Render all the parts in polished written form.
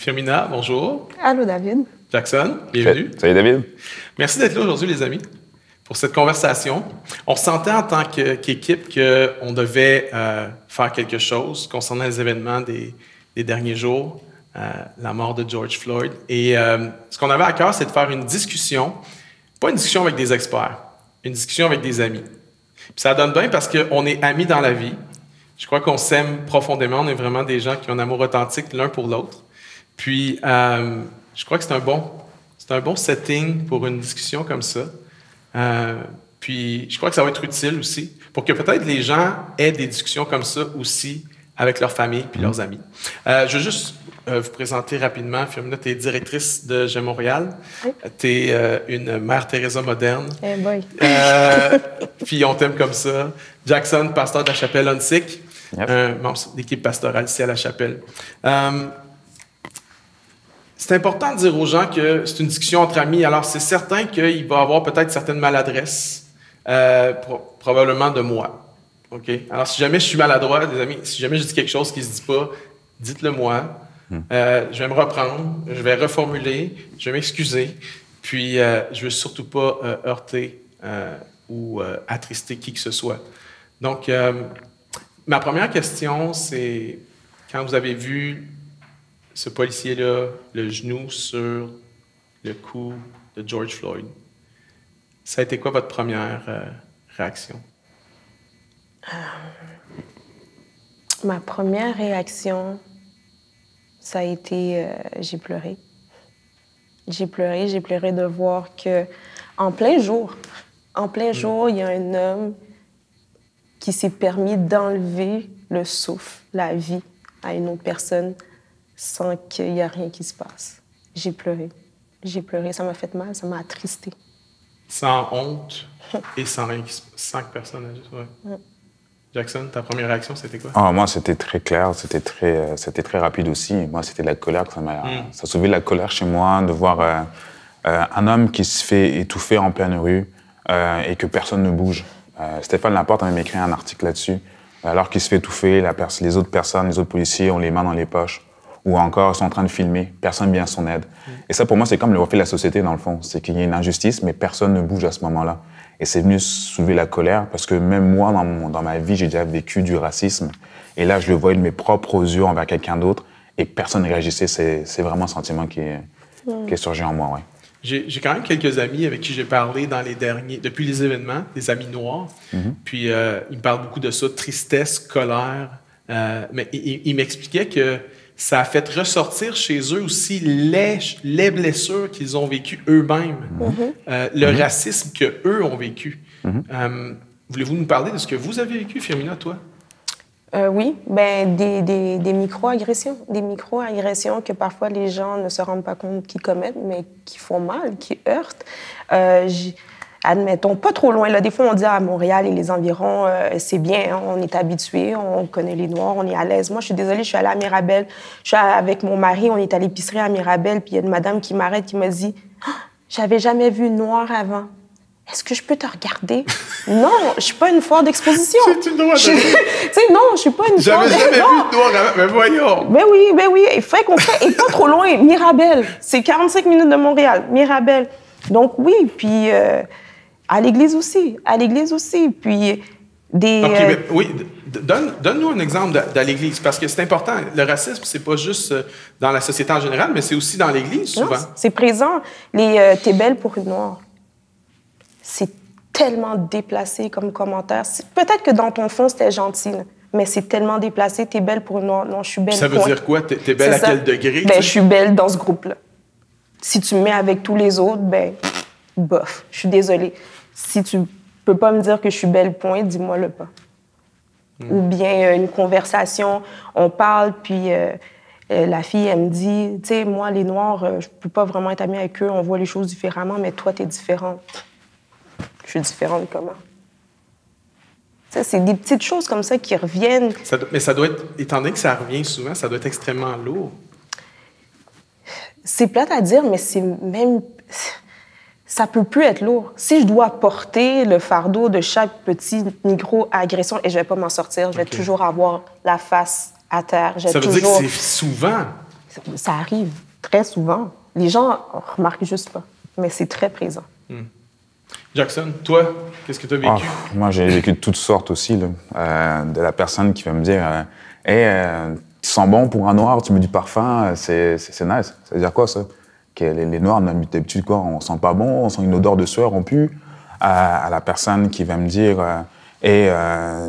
Firmina, bonjour. Allô, David. Jackson, bienvenue. Salut, David. Merci d'être là aujourd'hui, les amis, pour cette conversation. On sentait en tant qu'équipe qu'on devait faire quelque chose concernant les événements des derniers jours, la mort de George Floyd. Et ce qu'on avait à cœur, c'est de faire une discussion, pas une discussion avec des experts, une discussion avec des amis. Puis ça donne bien parce qu'on est amis dans la vie. Je crois qu'on s'aime profondément. On est vraiment des gens qui ont un amour authentique l'un pour l'autre. Puis, je crois que c'est un bon setting pour une discussion comme ça. Puis, je crois que ça va être utile aussi pour que peut-être les gens aient des discussions comme ça aussi avec leur famille puis leurs amis. Je veux juste vous présenter rapidement. Firmina, tu es directrice de J'aime Montréal. Oui. Tu es une mère Teresa moderne. Eh boy. Puis, on t'aime comme ça. Jackson, pasteur de la chapelle Huntsic. Yep. Membre d'équipe pastorale ici à la chapelle. C'est important de dire aux gens que c'est une discussion entre amis. Alors, c'est certain qu'il va y avoir peut-être certaines maladresses, probablement de moi. OK? Alors, si jamais je suis maladroit, les amis, si jamais je dis quelque chose qui ne se dit pas, dites-le moi. Je vais me reprendre, je vais reformuler, je vais m'excuser. Puis, je ne veux surtout pas heurter ou attrister qui que ce soit. Donc, ma première question, c'est quand vous avez vu ce policier-là, le genou sur le cou de George Floyd, ça a été quoi votre première réaction? Ma première réaction, ça a été... j'ai pleuré. J'ai pleuré de voir que en plein jour, il y a un homme qui s'est permis d'enlever le souffle, la vie à une autre personne sans qu'il y ait rien qui se passe. J'ai pleuré, ça m'a fait mal, ça m'a attristée. Sans honte et sans que personne n'agisse. Ouais. Jackson, ta première réaction, c'était quoi? Moi, c'était très clair, c'était très rapide aussi. Moi, c'était la colère que ça a soulevé la colère chez moi, de voir un homme qui se fait étouffer en pleine rue et que personne ne bouge. Stéphane Laporte a même écrit un article là-dessus. Alors qu'il se fait étouffer, les autres personnes, les autres policiers ont les mains dans les poches ou encore sont en train de filmer, personne ne vient à son aide. Et ça, pour moi, c'est comme le reflet de la société, dans le fond. C'est qu'il y a une injustice, mais personne ne bouge à ce moment-là. Et c'est venu soulever la colère parce que même moi, dans ma vie, j'ai déjà vécu du racisme. Et là, je le voyais de mes propres yeux envers quelqu'un d'autre et personne ne réagissait. C'est vraiment un sentiment qui est surgi en moi, ouais. J'ai quand même quelques amis avec qui j'ai parlé depuis les événements, des amis noirs. Puis ils me parlent beaucoup de ça, tristesse, colère. Mais ils m'expliquaient que ça a fait ressortir chez eux aussi les blessures qu'ils ont vécues eux-mêmes, le racisme qu'eux ont vécu. Voulez-vous nous parler de ce que vous avez vécu, Firmina, toi? Oui, des micro-agressions. Des micro-agressions que parfois les gens ne se rendent pas compte qu'ils commettent, mais qui font mal, qui heurtent. Admettons, pas trop loin. Là, des fois, on dit à Montréal et les environs, c'est bien, hein, on est habitué, on connaît les Noirs, on est à l'aise. Moi, je suis désolée, je suis allée à Mirabel. Je suis avec mon mari, on est à l'épicerie à Mirabel, puis il y a une madame qui m'arrête, qui me dit « J'avais jamais vu Noir avant. Est-ce que je peux te regarder? » Non, je suis pas une foire d'exposition. C'est une droite. Tu sais, non, je suis pas une foire d'exposition. J'avais jamais vu Noir avant, mais voyons. Ben oui, il fait qu'on fait, et pas trop loin, Mirabel. C'est 45 minutes de Montréal, Mirabel. Donc oui, puis à l'église aussi. Puis oui, donne-nous un exemple de l'église, parce que c'est important. Le racisme, c'est pas juste dans la société en général, mais c'est aussi dans l'église, souvent. Non, c'est présent. T'es belle pour une Noire. C'est tellement déplacé comme commentaire. Peut-être que dans ton fond, c'était gentil, là, mais c'est tellement déplacé. T'es belle pour une Noire. Non, je suis belle. Ça veut dire quoi? T'es belle à quel degré? Ben, je suis belle dans ce groupe-là. Si tu me mets avec tous les autres, bof, je suis désolée. Si tu peux pas me dire que je suis belle, point, dis-moi le pas. Ou bien une conversation, on parle, puis la fille, elle me dit, tu sais, moi, les Noirs, je peux pas vraiment être amie avec eux, on voit les choses différemment, mais toi, t'es différente. Je suis différente comment? C'est des petites choses comme ça qui reviennent. Mais ça doit être, étant donné que ça revient souvent, ça doit être extrêmement lourd. C'est plate à dire, mais c'est même... Ça peut plus être lourd. Si je dois porter le fardeau de chaque petite micro-agression, et je vais pas m'en sortir, je vais toujours avoir la face à terre. Ça veut dire que c'est souvent? Ça arrive très souvent. Les gens remarquent juste pas, mais c'est très présent. Jackson, toi, qu'est-ce que tu as vécu? Moi, j'ai vécu de toutes sortes aussi. Là. De la personne qui va me dire hey, tu sens bon pour un noir, tu mets du parfum, c'est nice. Ça veut dire quoi, ça? Que les noirs, d'habitude, quoi, on sent pas bon, on sent une odeur de sueur, on pue. À la personne qui va me dire hey,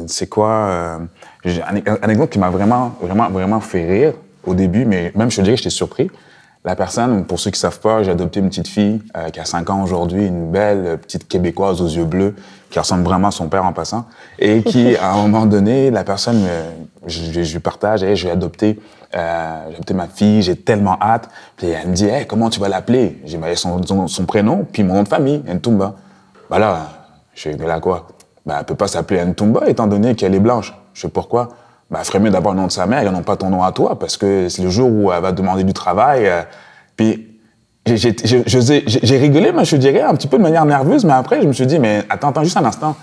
c'est quoi? Un exemple qui m'a vraiment fait rire au début, mais même je te dirais que j'étais surpris. La personne, pour ceux qui ne savent pas, j'ai adopté une petite fille qui a 5 ans aujourd'hui, une belle petite Québécoise aux yeux bleus, qui ressemble vraiment à son père en passant, et qui, à un moment donné, la personne, je lui partage, hey, j'ai adopté ma fille, j'ai tellement hâte. Puis elle me dit, hey, comment tu vas l'appeler? J'ai dit, son prénom, puis mon nom de famille, Ntumba. Bah là, je dis, mais là quoi? Bah, elle ne peut pas s'appeler Ntumba étant donné qu'elle est blanche. Je sais pourquoi. Bah, elle ferait mieux d'avoir le nom de sa mère et non pas ton nom à toi, parce que c'est le jour où elle va demander du travail. Puis j'ai rigolé, mais je dirais un petit peu de manière nerveuse, mais après, je me suis dit, mais attends juste un instant.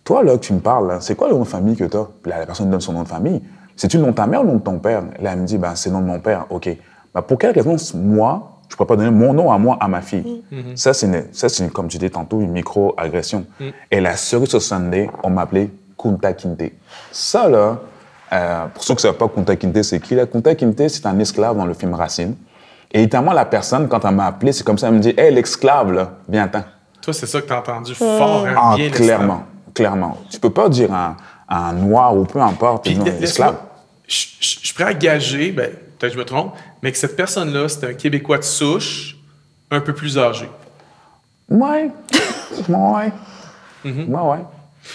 Toi, là, que tu me parles, c'est quoi le nom de famille que tu as? Puis là, la personne donne son nom de famille. C'est-tu le nom de ta mère ou le nom de ton père? Là, elle me dit, ben, c'est le nom de mon père. OK. Ben, pour quelle raison, moi, je ne pourrais pas donner mon nom à moi, à ma fille? Ça, c'est comme tu dis tantôt, une micro-agression. Et la cerise sur Sunday, on m'appelait Kunta Kinte. Ça, là, pour ceux qui ne savent pas Kunta Kinte, c'est qui? Là? Kunta Kinte, c'est un esclave dans le film Racine. Et évidemment, la personne, quand elle m'a appelé, c'est comme ça, elle me dit « Hey, l'esclave, là, viens-t'en. » Toi, c'est ça que tu as entendu fort, hein, bien clairement. Tu peux pas dire un noir ou peu importe, puis, esclave. Je suis prêt à gager, ben, peut-être que je me trompe, mais que cette personne-là, c'est un Québécois de souche, un peu plus âgé. Ouais.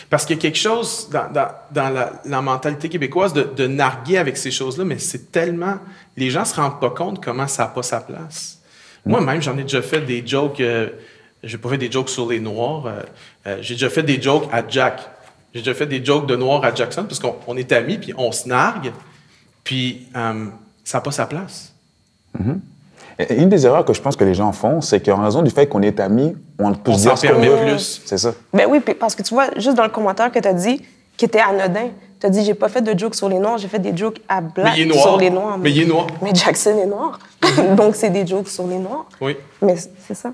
Parce qu'il y a quelque chose dans la mentalité québécoise de narguer avec ces choses-là, mais c'est tellement... Les gens se rendent pas compte comment ça n'a pas sa place. Moi-même, j'en ai déjà fait des jokes... j'ai pas fait des jokes sur les Noirs. J'ai déjà fait des jokes à Jack. J'ai déjà fait des jokes de Noirs à Jackson, parce qu'on est amis, puis on se nargue, puis ça n'a pas sa place. Et une des erreurs que je pense que les gens font, c'est qu'en raison du fait qu'on est amis, on peut se dire ce qu'on veut. Plus. C'est ça. Ben oui, parce que tu vois, juste dans le commentaire que tu as dit, qui était anodin, tu as dit, j'ai pas fait de jokes sur les Noirs, j'ai fait des jokes à black sur les Noirs. Mais il est noir. Mais Jackson est noir. Donc, c'est des jokes sur les Noirs. Oui. Mais c'est ça.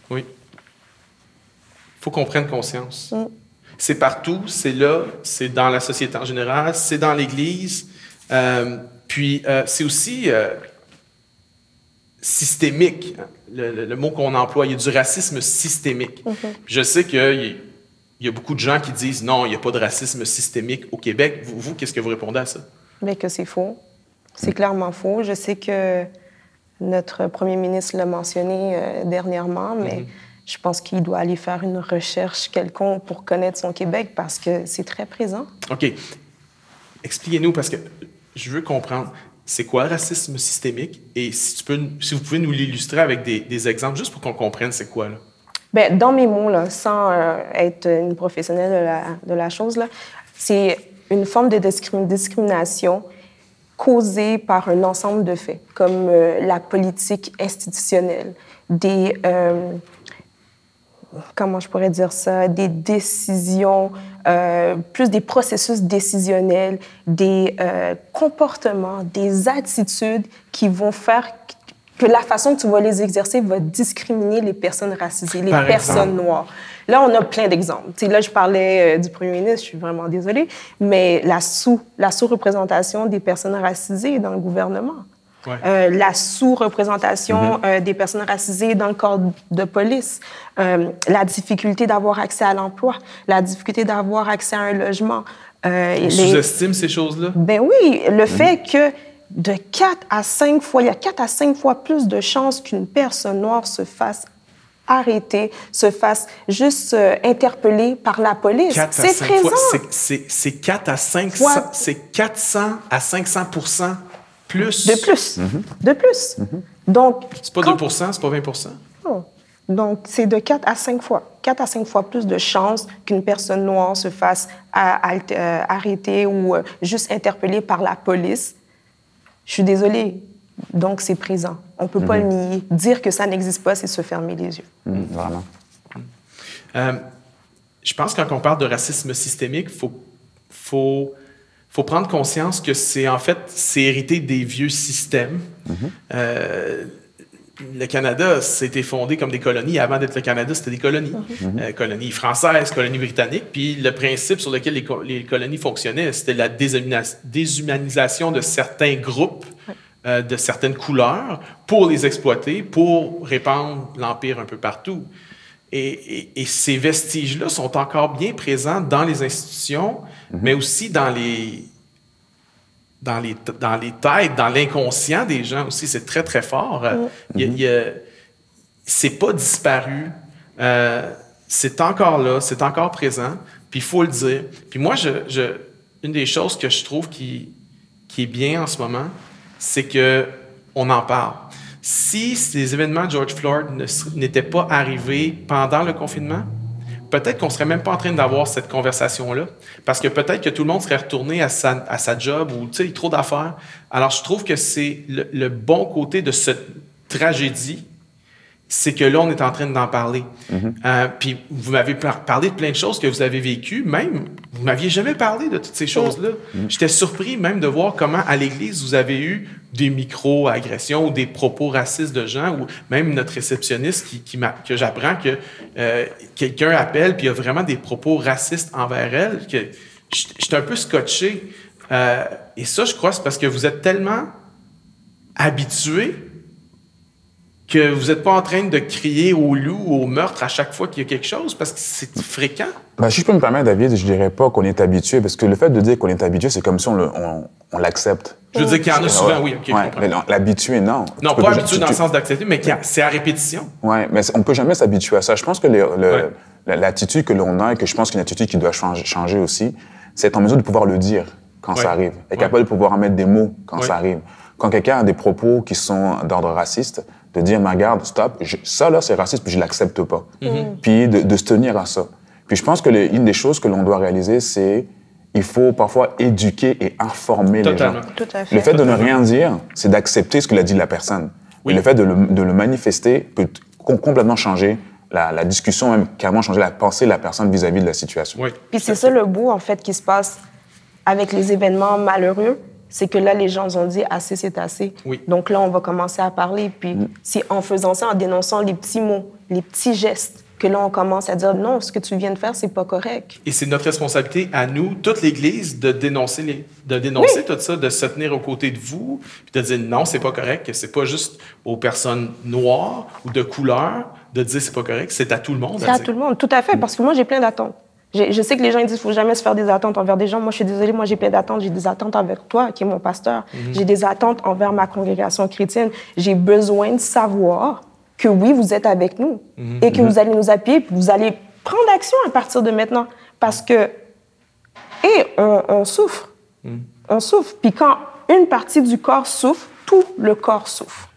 Oui. Il faut qu'on prenne conscience. C'est partout, c'est là, c'est dans la société en général, c'est dans l'Église. Puis, c'est aussi systémique. Le mot qu'on emploie, il y a du racisme systémique. Je sais qu'il y a beaucoup de gens qui disent non, il n'y a pas de racisme systémique au Québec. Vous, qu'est-ce que vous répondez à ça? Bien que c'est faux. C'est clairement faux. Je sais que notre premier ministre l'a mentionné dernièrement, mais je pense qu'il doit aller faire une recherche quelconque pour connaître son Québec parce que c'est très présent. OK. Expliquez-nous, parce que je veux comprendre. C'est quoi le racisme systémique? Et si vous pouvez nous l'illustrer avec des exemples, juste pour qu'on comprenne c'est quoi, là. Bien, dans mes mots, là, sans être une professionnelle de la chose, là, c'est une forme de discrimination causée par un ensemble de faits, comme la politique institutionnelle, comment je pourrais dire ça, des décisions, plus des processus décisionnels, des comportements, des attitudes qui vont faire que la façon que tu vas les exercer va discriminer les personnes racisées, les personnes noires. Là, on a plein d'exemples. Tu sais, là, je parlais du premier ministre, je suis vraiment désolée, mais la sous-représentation des personnes racisées dans le gouvernement. Ouais. La sous-représentation des personnes racisées dans le corps de police, la difficulté d'avoir accès à l'emploi, la difficulté d'avoir accès à un logement. On sous-estime ces choses-là? Ben oui, le fait que de 4 à 5 fois, il y a 4 à 5 fois plus de chances qu'une personne noire se fasse arrêter, se fasse juste interpeller par la police. C'est présent. C'est 4 à 5 fois. C'est 400 à 500% plus. De plus. De plus. Donc, c'est pas 2%, c'est pas 20%. Non. Donc, c'est de 4 à 5 fois. 4 à 5 fois plus de chances qu'une personne noire se fasse arrêter ou juste interpeller par la police. Je suis désolée. Donc, c'est présent. On ne peut pas le nier. Dire que ça n'existe pas, c'est se fermer les yeux. Vraiment. Je pense que quand on parle de racisme systémique, faut faut prendre conscience que c'est hérité des vieux systèmes. Le Canada, c'était fondé comme des colonies. Avant d'être le Canada, c'était des colonies. Colonies françaises, colonies britanniques. Puis le principe sur lequel les colonies fonctionnaient, c'était la déshumanisation de certains groupes, de certaines couleurs, pour les exploiter, pour répandre l'Empire un peu partout. Et ces vestiges-là sont encore bien présents dans les institutions, mais aussi dans les têtes, dans l'inconscient des gens aussi. C'est très, très fort. C'est pas disparu. C'est encore là, c'est encore présent. Puis il faut le dire. Puis moi, une des choses que je trouve qui est bien en ce moment, c'est qu'on en parle. Si ces événements de George Floyd n'étaient pas arrivés pendant le confinement, peut-être qu'on ne serait même pas en train d'avoir cette conversation-là. Parce que peut-être que tout le monde serait retourné à sa job ou, tu sais, trop d'affaires. Alors, je trouve que c'est le bon côté de cette tragédie, c'est que là, on est en train d'en parler. Puis, vous m'avez parlé de plein de choses que vous avez vécues. Même, vous m'aviez jamais parlé de toutes ces choses-là. J'étais surpris même de voir comment, à l'Église, vous avez eu des micro-agressions ou des propos racistes de gens, ou même notre réceptionniste que j'apprends que quelqu'un appelle puis il y a vraiment des propos racistes envers elle, que j'étais un peu scotché. Et ça, je crois, c'est parce que vous êtes tellement habitués que vous n'êtes pas en train de crier au loup ou au meurtre à chaque fois qu'il y a quelque chose, parce que c'est fréquent. Ben, si je peux me permettre, David, je dirais pas qu'on est habitué, parce que le fait de dire qu'on est habitué, c'est comme si on l'accepte. Je veux dire qu'il y en a souvent, oui. Okay, l'habitué, non. Non, pas habitué dans le sens d'accepter, mais c'est à répétition. Oui, mais on ne peut jamais s'habituer à ça. Je pense que l'attitude que l'on a, et que je pense qu'une attitude qui doit changer aussi, c'est être en mesure de pouvoir le dire quand ça arrive. Être capable de pouvoir en mettre des mots quand ça arrive. Quand quelqu'un a des propos qui sont d'ordre raciste, de dire, mais regarde, stop, ça là, c'est raciste, puis je l'accepte pas. Puis de se tenir à ça. Puis je pense que une des choses que l'on doit réaliser, c'est il faut parfois éduquer et informer les gens. Tout à fait. Le fait de ne rien dire, c'est d'accepter ce que l'a dit la personne. Et le fait de le manifester peut complètement changer la discussion, même carrément changer la pensée de la personne vis-à-vis de la situation. Puis c'est ça le bout, en fait, qui se passe avec les événements malheureux. C'est que là, les gens ont dit « assez, c'est assez ». Donc là, on va commencer à parler. Puis c'est en faisant ça, en dénonçant les petits mots, les petits gestes, que là, on commence à dire « non, ce que tu viens de faire, c'est pas correct ». Et c'est notre responsabilité à nous, toute l'Église, de dénoncer tout ça, de se tenir aux côtés de vous, puis de dire « non, c'est pas correct », que c'est pas juste aux personnes noires ou de couleur de dire « c'est pas correct », c'est à tout le monde. C'est à tout le monde, tout à fait, parce que moi, j'ai plein d'attentes. Je sais que les gens ils disent qu'il ne faut jamais se faire des attentes envers des gens. Moi, je suis désolée, moi, j'ai plein d'attentes. J'ai des attentes envers toi, qui est mon pasteur. J'ai des attentes envers ma congrégation chrétienne. J'ai besoin de savoir que oui, vous êtes avec nous et que vous allez nous appuyer, puis vous allez prendre action à partir de maintenant. Parce que, on souffre. On souffre. Puis quand une partie du corps souffre, tout le corps souffre.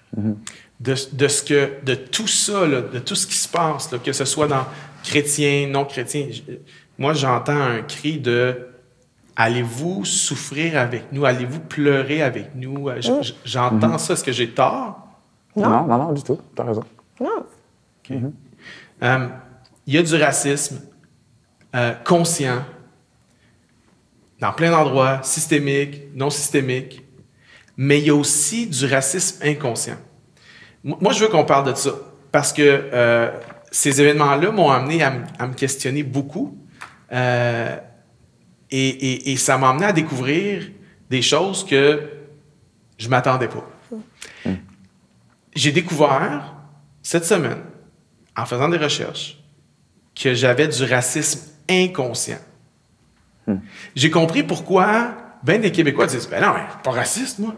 De tout ça, là, de tout ce qui se passe, là, que ce soit dans chrétien, non chrétien, moi, j'entends un cri de « allez-vous souffrir avec nous? Allez-vous pleurer avec nous? » J'entends ça. Est-ce que j'ai tort? Non, du tout. Tu as raison. Non. Okay. Il y a du racisme conscient dans plein d'endroits, systémique, non systémique, mais il y a aussi du racisme inconscient. Moi, je veux qu'on parle de ça parce que ces événements-là m'ont amené à me questionner beaucoup et ça m'a amené à découvrir des choses que je ne m'attendais pas. J'ai découvert cette semaine, en faisant des recherches, que j'avais du racisme inconscient. J'ai compris pourquoi bien des Québécois disent « ben non, je suis pas raciste, moi. »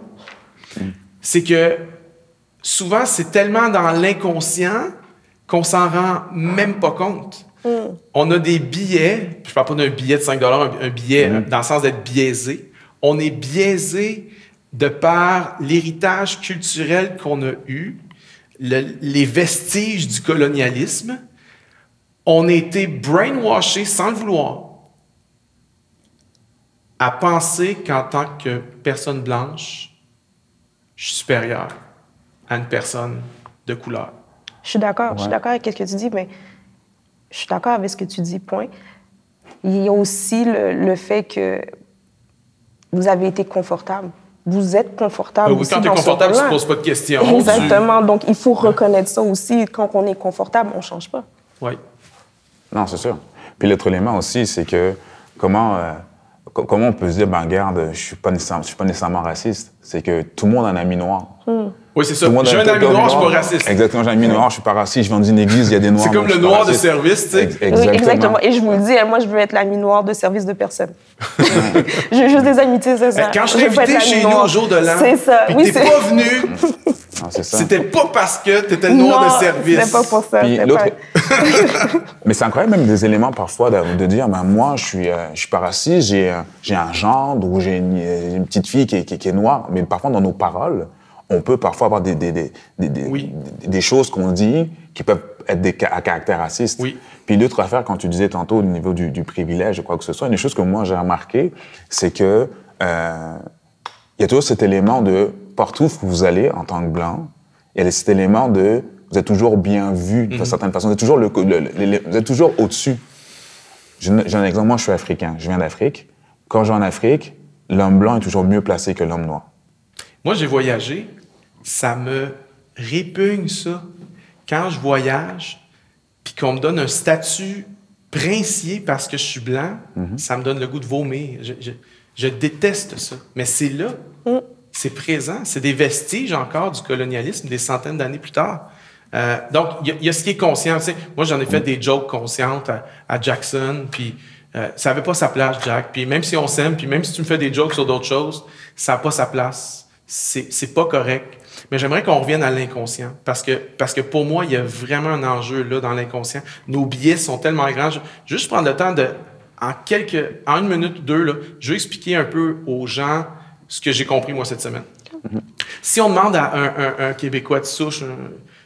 C'est que souvent, c'est tellement dans l'inconscient qu'on s'en rend même pas compte. On a des billets, je parle pas d'un billet de 5 $, un billet dans le sens d'être biaisé. On est biaisé de par l'héritage culturel qu'on a eu, les vestiges du colonialisme. On a été brainwashés sans le vouloir à penser qu'en tant que personne blanche, je suis supérieur à une personne de couleur. Je suis d'accord. Je suis d'accord avec ce que tu dis, mais je suis d'accord avec ce que tu dis, point. Il y a aussi le fait que vous avez été confortable. Vous êtes confortable Oui, aussi quand tu es dans ce confortable, tu ne rôle-là. poses pas de questions. Exactement. Donc, il faut reconnaître ça aussi. Quand on est confortable, on ne change pas. Oui. Non, c'est sûr. Puis l'autre élément aussi, c'est que comment on peut se dire, ben regarde, je suis pas nécessairement raciste. C'est que tout le monde a un ami noir. Oui, c'est ça. Tout le monde J'ai a un ami noir, je suis pas raciste. Exactement, j'ai un ami noir, je suis pas raciste. Je viens d'une église, il y a des noirs. C'est comme donc le je suis pas noir de raciste. service, tu sais. Exactement. Oui, exactement. Et je vous le dis, moi, je veux être l'ami noir de service de personne. J'ai juste des amitiés, c'est ça. Quand je t'ai veux pas être invité l'ami chez nous noir. au jour de l'an, C'est ça. puis Oui, que t'es pas venu, Non, c'est ça. c'était pas parce que t'étais le noir de service. c'était pas pour ça. Puis c'était l'autre- pas- Mais c'est incroyable même des éléments parfois de dire, ben moi, je suis pas raciste, j'ai un gendre ou j'ai une petite fille qui est noire. Mais parfois, dans nos paroles, on peut parfois avoir des choses qu'on dit qui peuvent être à caractère raciste. Oui. Puis l'autre affaire, quand tu disais tantôt au niveau du privilège, quoi que ce soit, une chose que moi j'ai remarqué, c'est que il y a toujours cet élément de partout où vous allez en tant que blanc, il y a cet élément de vous êtes toujours bien vu d'une certaine façon, vous êtes toujours, vous êtes toujours au-dessus. J'ai un exemple, moi je suis africain, je viens d'Afrique. Quand je vais en Afrique, l'homme blanc est toujours mieux placé que l'homme noir. Moi, j'ai voyagé, ça me répugne, ça. Quand je voyage, puis qu'on me donne un statut princier parce que je suis blanc, ça me donne le goût de vomir. Je déteste ça. Mais c'est là, c'est présent, c'est des vestiges encore du colonialisme des centaines d'années plus tard. Donc, il y a ce qui est conscient. Tu sais, moi, j'en ai fait des jokes conscientes à Jackson, puis ça n'avait pas sa place, Jack. Puis même si on s'aime, puis même si tu me fais des jokes sur d'autres choses, ça n'a pas sa place. C'est pas correct. Mais j'aimerais qu'on revienne à l'inconscient. Parce que pour moi, il y a vraiment un enjeu là dans l'inconscient. Nos biais sont tellement grands. Juste prendre le temps de, en une minute ou deux, là, je vais expliquer un peu aux gens ce que j'ai compris, moi, cette semaine. Si on demande à un Québécois de souche,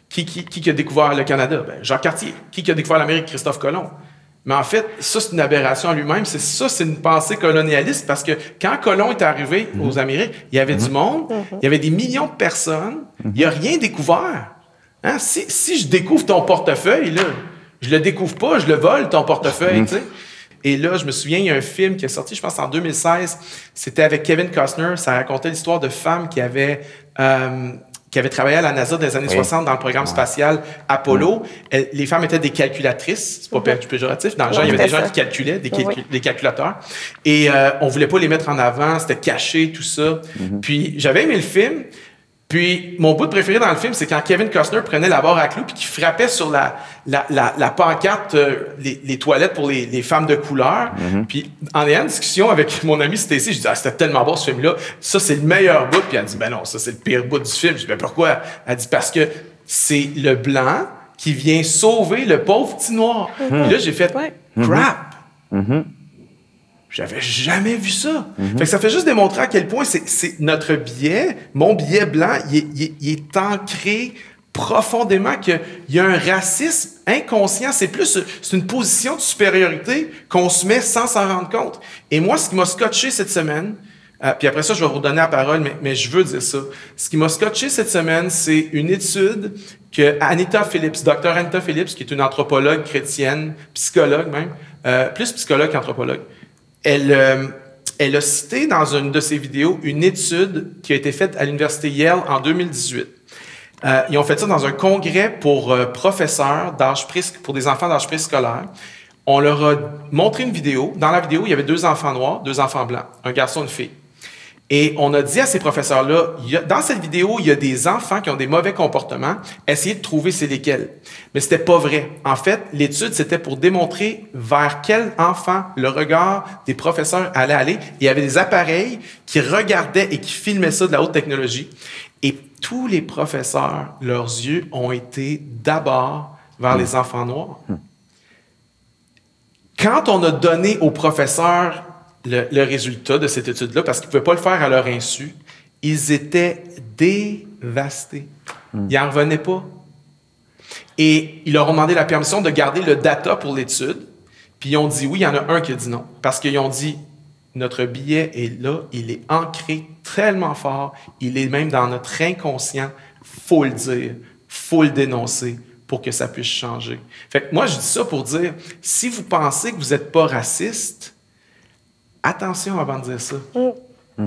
qui a découvert le Canada? Ben, Jacques Cartier. Qui a découvert l'Amérique? Christophe Colomb. Mais en fait, ça, c'est une aberration en lui-même. C'est une pensée colonialiste parce que quand Colomb est arrivé aux Amériques, il y avait du monde, il y avait des millions de personnes, il n'a rien découvert. Hein? Si je découvre ton portefeuille, là, je le découvre pas, je le vole, ton portefeuille, tu sais. Et là, je me souviens, il y a un film qui est sorti, je pense, en 2016. C'était avec Kevin Costner. Ça racontait l'histoire de femmes qui avaient travaillé à la NASA dans les années 60 dans le programme spatial Apollo. Les femmes étaient des calculatrices, c'est pas péjoratif. Dans le genre, il y avait des gens qui calculaient, des calculateurs. Et on voulait pas les mettre en avant, c'était caché, tout ça. Puis j'avais aimé le film. Puis mon bout préféré dans le film, c'est quand Kevin Costner prenait la barre à clous puis qu'il frappait sur la pancarte les toilettes pour les femmes de couleur. Puis en ayant une discussion avec mon amie Stacy, je dis c'était tellement bon ce film-là. Ça, c'est le meilleur bout. Puis elle dit ben non, ça, c'est le pire bout du film. Je dis ben pourquoi? Elle dit parce que c'est le blanc qui vient sauver le pauvre petit noir. Puis là, j'ai fait crap! J'avais jamais vu ça. Fait que ça fait juste démontrer à quel point c'est notre biais, mon biais blanc, il est ancré profondément qu'il y a un racisme inconscient. C'est une position de supériorité qu'on se met sans s'en rendre compte. Et moi, ce qui m'a scotché cette semaine, puis après ça, je vais vous redonner la parole, mais je veux dire ça. Ce qui m'a scotché cette semaine, c'est une étude que Anita Phillips, Dr. Anita Phillips, qui est une anthropologue chrétienne, psychologue même, plus psychologue qu'anthropologue, elle a cité dans une de ses vidéos une étude qui a été faite à l'université Yale en 2018. Ils ont fait ça dans un congrès pour professeurs pour des enfants d'âge préscolaire. On leur a montré une vidéo. Dans la vidéo, il y avait 2 enfants noirs, 2 enfants blancs, un garçon, une fille. Et on a dit à ces professeurs-là, dans cette vidéo, il y a des enfants qui ont des mauvais comportements, essayez de trouver c'est lesquels. Mais c'était pas vrai. En fait, l'étude, c'était pour démontrer vers quel enfant le regard des professeurs allait aller. Il y avait des appareils qui regardaient et qui filmaient ça de la haute technologie. Et tous les professeurs, leurs yeux ont été d'abord vers les enfants noirs. Quand on a donné aux professeurs le résultat de cette étude-là, parce qu'ils ne pouvaient pas le faire à leur insu, ils étaient dévastés. Ils n'en revenaient pas. Et ils leur ont demandé la permission de garder le data pour l'étude, puis ils ont dit oui, il y en a un qui a dit non. Parce qu'ils ont dit, notre biais est là, il est ancré tellement fort, il est même dans notre inconscient, faut le dire, faut le dénoncer pour que ça puisse changer. Fait que moi, je dis ça pour dire, si vous pensez que vous n'êtes pas raciste, attention avant de dire ça.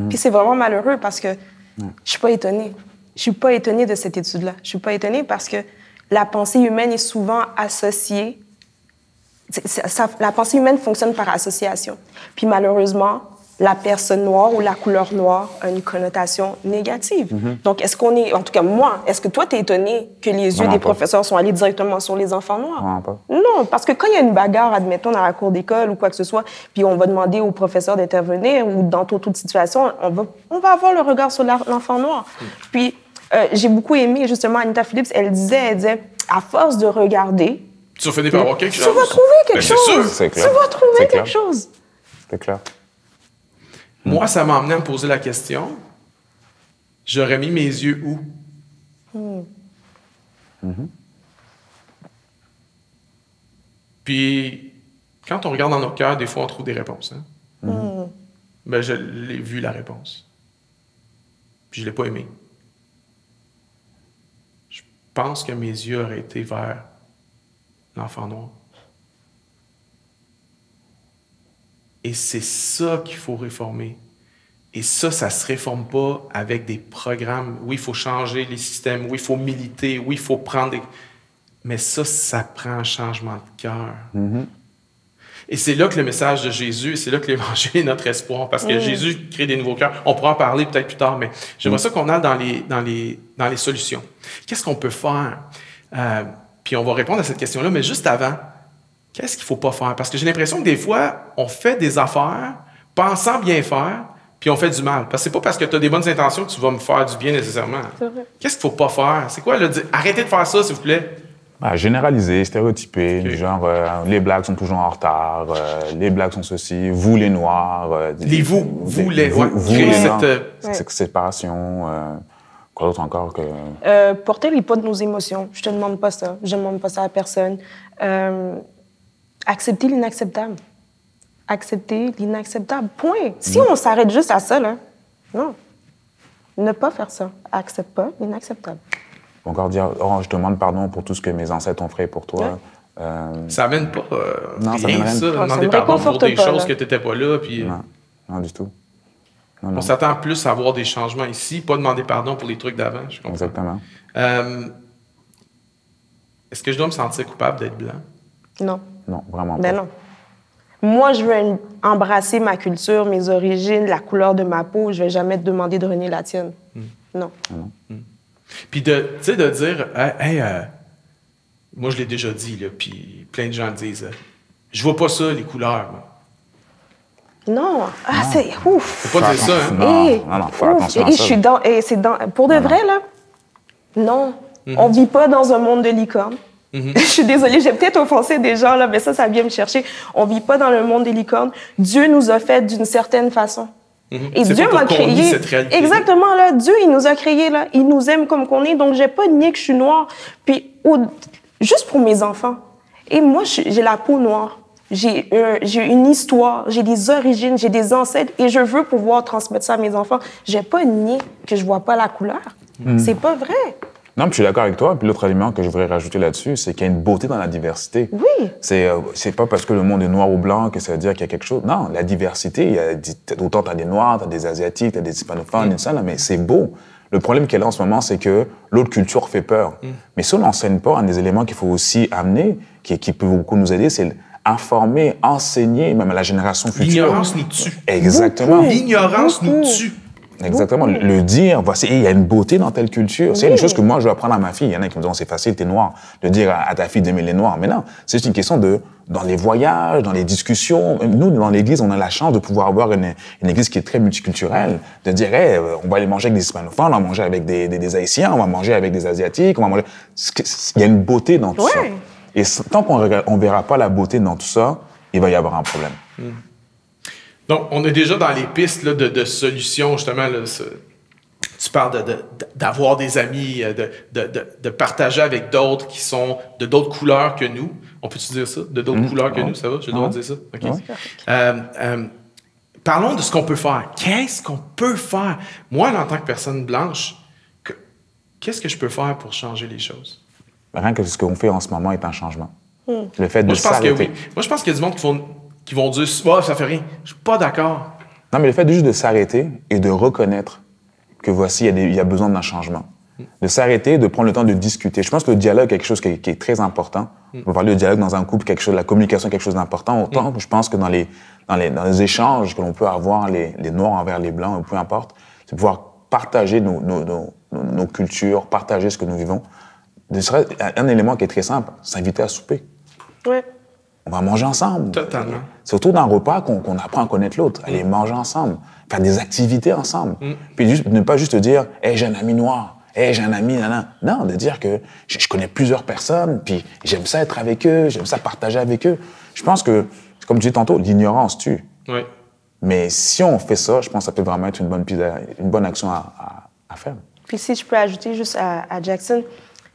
Puis c'est vraiment malheureux parce que je suis pas étonnée. Je suis pas étonnée de cette étude-là. Je suis pas étonnée parce que la pensée humaine est souvent associée. La pensée humaine fonctionne par association. Puis malheureusement, la personne noire ou la couleur noire a une connotation négative. Donc, est-ce qu'on est, en tout cas moi, est-ce que toi, tu es étonné que les yeux des professeurs sont allés directement sur les enfants noirs? Non, pas. Non, parce que quand il y a une bagarre, admettons, dans la cour d'école ou quoi que ce soit, puis on va demander au professeur d'intervenir ou dans toute situation, on va avoir le regard sur l'enfant noir. Puis, j'ai beaucoup aimé, justement, Anita Phillips, elle disait, à force de regarder, tu vas finir par avoir quelque chose. Tu vas trouver quelque chose. C'est clair. Tu vas trouver C'est quelque clair. chose. C'est clair. Moi, ça m'a amené à me poser la question, j'aurais mis mes yeux où? Puis, quand on regarde dans nos cœurs, des fois, on trouve des réponses. Hein? Ben, je l'ai vu, la réponse. Puis, je ne l'ai pas aimé. Je pense que mes yeux auraient été vers l'enfant noir. Et c'est ça qu'il faut réformer. Et ça se réforme pas avec des programmes. Oui, il faut changer les systèmes. Oui, il faut militer. Oui, il faut prendre des... Mais ça prend un changement de cœur. Et c'est là que le message de Jésus, c'est là que l'Évangile est notre espoir. Parce que Jésus crée des nouveaux cœurs. On pourra en parler peut-être plus tard, mais j'aimerais ça qu'on aille dans les solutions. Qu'est-ce qu'on peut faire? Puis on va répondre à cette question-là, mais juste avant, qu'est-ce qu'il ne faut pas faire? Parce que j'ai l'impression que des fois, on fait des affaires pensant bien faire, puis on fait du mal. Parce que c'est pas parce que tu as des bonnes intentions que tu vas me faire du bien nécessairement. Qu'est-ce qu'il ne faut pas faire? C'est quoi, là? Arrêtez de faire ça, s'il vous plaît. Généraliser, stéréotyper, du genre les blagues sont toujours en retard, les blagues sont ceci, vous les noirs. Vous les cette séparation. Quoi d'autre encore que... Porter les poids de nos émotions. Je te demande pas ça. Je ne demande pas ça à personne. Accepter l'inacceptable. Accepter l'inacceptable. Point. Si on s'arrête juste à ça, là, non. Ne pas faire ça. Accepte pas l'inacceptable. Encore dire, oh, je demande pardon pour tout ce que mes ancêtres ont fait pour toi. Ça amène pas non, ça rien, mène rien. ça. Ça Demander me pardon pour des réconforte pas, choses là. que tu n'étais pas là. Puis, Non, du tout. on s'attend plus à avoir des changements ici, pas demander pardon pour les trucs d'avant. Je comprends. Exactement. Est-ce que je dois me sentir coupable d'être blanc? Non. Non, vraiment pas. Ben non. Moi, je veux embrasser ma culture, mes origines, la couleur de ma peau. Je vais jamais te demander de renier la tienne. Non. Puis de dire, moi je l'ai déjà dit, là, puis plein de gens le disent, je vois pas ça, les couleurs. Moi. Non. Ah, c'est ouf. Faut pas dire ça, hein? Non, faut faire attention à Je ça. suis dans, pour de vrai, là, non. On vit pas dans un monde de licorne. Je suis désolée, j'ai peut-être offensé des gens, là, mais ça vient me chercher. On vit pas dans le monde des licornes. Dieu nous a fait d'une certaine façon. Et C'est Dieu pas m'a pour qu'on nie créé. cette réalité. Exactement, là. Dieu, il nous a créés, là. Il nous aime comme qu'on est. Donc, j'ai pas nié que je suis noire. Puis, juste pour mes enfants. Et moi, j'ai la peau noire. J'ai une histoire, j'ai des origines, j'ai des ancêtres et je veux pouvoir transmettre ça à mes enfants. J'ai pas nié que je vois pas la couleur. C'est pas vrai. Non, puis je suis d'accord avec toi. Puis l'autre élément que je voudrais rajouter là-dessus, c'est qu'il y a une beauté dans la diversité. Oui. C'est pas parce que le monde est noir ou blanc que ça veut dire qu'il y a quelque chose. Non, la diversité, il y a autant t'as des noirs, t'as des asiatiques, t'as des hispanophones, ça, là, mais c'est beau. Le problème qu'il y a là en ce moment, c'est que l'autre culture fait peur. Mais si on n'enseigne pas, un des éléments qu'il faut aussi amener, qui peut beaucoup nous aider, c'est informer, enseigner, même à la génération future. L'ignorance nous tue. Exactement. L'ignorance nous tue. Exactement. Le dire, voici, il y a une beauté dans telle culture. C'est une chose que moi, je dois apprendre à ma fille. Il y en a qui me disent, c'est facile, t'es noir. De dire à ta fille d'aimer les noirs. Mais non, c'est juste une question de, dans les voyages, dans les discussions. Nous, dans l'église, on a la chance de pouvoir avoir une église qui est très multiculturelle. De dire, hey, on va aller manger avec des hispanophones, on va manger avec des Haïtiens, on va manger avec des Asiatiques, on va manger... Il y a une beauté dans tout ça. Et tant qu'on ne verra pas la beauté dans tout ça, il va y avoir un problème. Donc, on est déjà dans les pistes là, de solutions, justement. Là, tu parles d'avoir des amis, de partager avec d'autres qui sont de d'autres couleurs que nous. On peut-tu dire ça? De d'autres couleurs que nous, ça va? J'ai le droit de dire ça? OK. Parlons de ce qu'on peut faire. Qu'est-ce qu'on peut faire? Moi, en tant que personne blanche, qu'est-ce que je peux faire pour changer les choses? Rien que ce qu'on fait en ce moment est un changement. Le fait de Moi, je pense que s'arrêter. oui. Moi, je pense qu'il y a du monde qui vont dire « Ah, ça fait rien. » Je suis pas d'accord. Non, mais le fait juste de s'arrêter et de reconnaître que voici, il y a besoin d'un changement. De s'arrêter, de prendre le temps de discuter. Je pense que le dialogue est quelque chose qui est très important. On peut parler de dialogue dans un couple, la communication est quelque chose d'important. Autant, je pense que dans les échanges que l'on peut avoir, les noirs envers les blancs, ou peu importe, c'est pouvoir partager nos cultures, partager ce que nous vivons. Un élément qui est très simple, s'inviter à souper. Ouais. On va manger ensemble. Totalement. C'est autour d'un repas qu'on apprend à connaître l'autre, aller manger ensemble, faire des activités ensemble. Puis ne pas juste dire « Hey, j'ai un ami noir ». Hey, j'ai un ami, nanana. Non, de dire que je connais plusieurs personnes, puis j'aime ça être avec eux, j'aime ça partager avec eux. Je pense que, comme tu disais tantôt, l'ignorance tue. Oui. Mais si on fait ça, je pense que ça peut vraiment être une bonne action à faire. Puis si je peux ajouter juste à Jackson,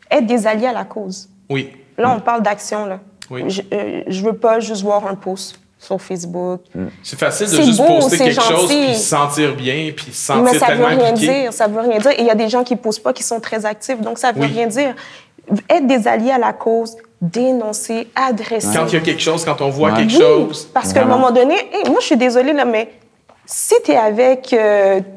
être des alliés à la cause. Oui. Là, on parle d'action, là. Oui. Je veux pas juste voir un post sur Facebook. C'est facile de C'est juste beau, poster c'est quelque chose, gentil. puis se sentir bien, puis se sentir Mais ça veut tellement rien impliqué. dire, ça veut rien dire. Et il y a des gens qui ne posent pas, qui sont très actifs, donc ça veut Oui. rien dire. Être des alliés à la cause, dénoncer, adresser. Quand il y a quelque chose, quand on voit quelque Oui, chose. parce qu'à un moment donné, moi, je suis désolée, là, mais si tu es avec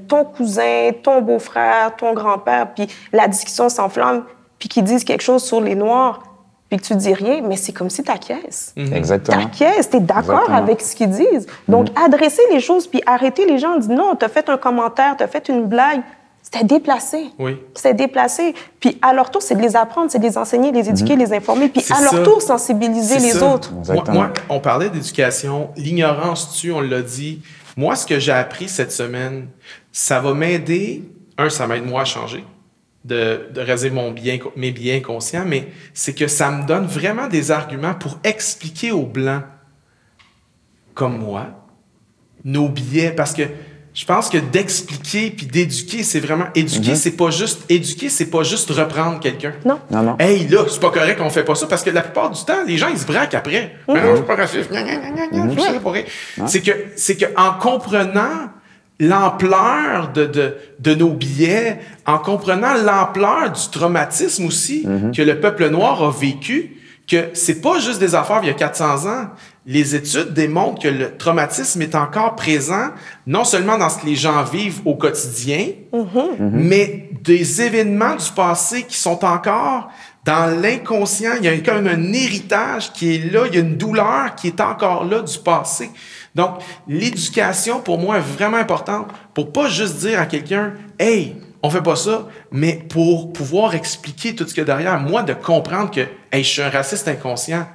ton cousin, ton beau-frère, ton grand-père, puis la discussion s'enflamme, puis qu'ils disent quelque chose sur les Noirs, puis que tu dis rien, mais c'est comme si t'acquiesces. Exactement. T'acquiesces, t'es d'accord Exactement. avec ce qu'ils disent. Donc, adresser les choses, puis arrêter les gens, dire non, t'as fait un commentaire, t'as fait une blague. C'était déplacé. Oui. C'était déplacé. Puis à leur tour, c'est de les apprendre, c'est de les enseigner, les éduquer, les informer, puis C'est à leur ça. tour, sensibiliser C'est les ça. autres. Exactement. Moi, on parlait d'éducation. L'ignorance tue, on l'a dit. Moi, ce que j'ai appris cette semaine, ça va m'aider. Ça m'aide moi à changer, de raser mes biais conscients, mais c'est que ça me donne vraiment des arguments pour expliquer aux Blancs, comme moi, nos biais. Parce que je pense que d'expliquer puis d'éduquer, c'est vraiment éduquer, c'est pas juste éduquer, c'est pas juste reprendre quelqu'un. Non. Non, non. Hey, là, c'est pas correct qu'on fait pas ça parce que la plupart du temps, les gens, ils se braquent après. Mais non, je suis pas raciste. Je sais pas vrai. C'est que en comprenant l'ampleur de nos biais, en comprenant l'ampleur du traumatisme aussi que le peuple noir a vécu, que c'est pas juste des affaires il y a 400 ans. Les études démontrent que le traumatisme est encore présent, non seulement dans ce que les gens vivent au quotidien, mais des événements du passé qui sont encore dans l'inconscient. Il y a comme un héritage qui est là, il y a une douleur qui est encore là du passé. Donc, l'éducation, pour moi, est vraiment importante pour pas juste dire à quelqu'un « Hey, on fait pas ça », mais pour pouvoir expliquer tout ce qu'il y a derrière. Moi, de comprendre que « Hey, je suis un raciste inconscient ».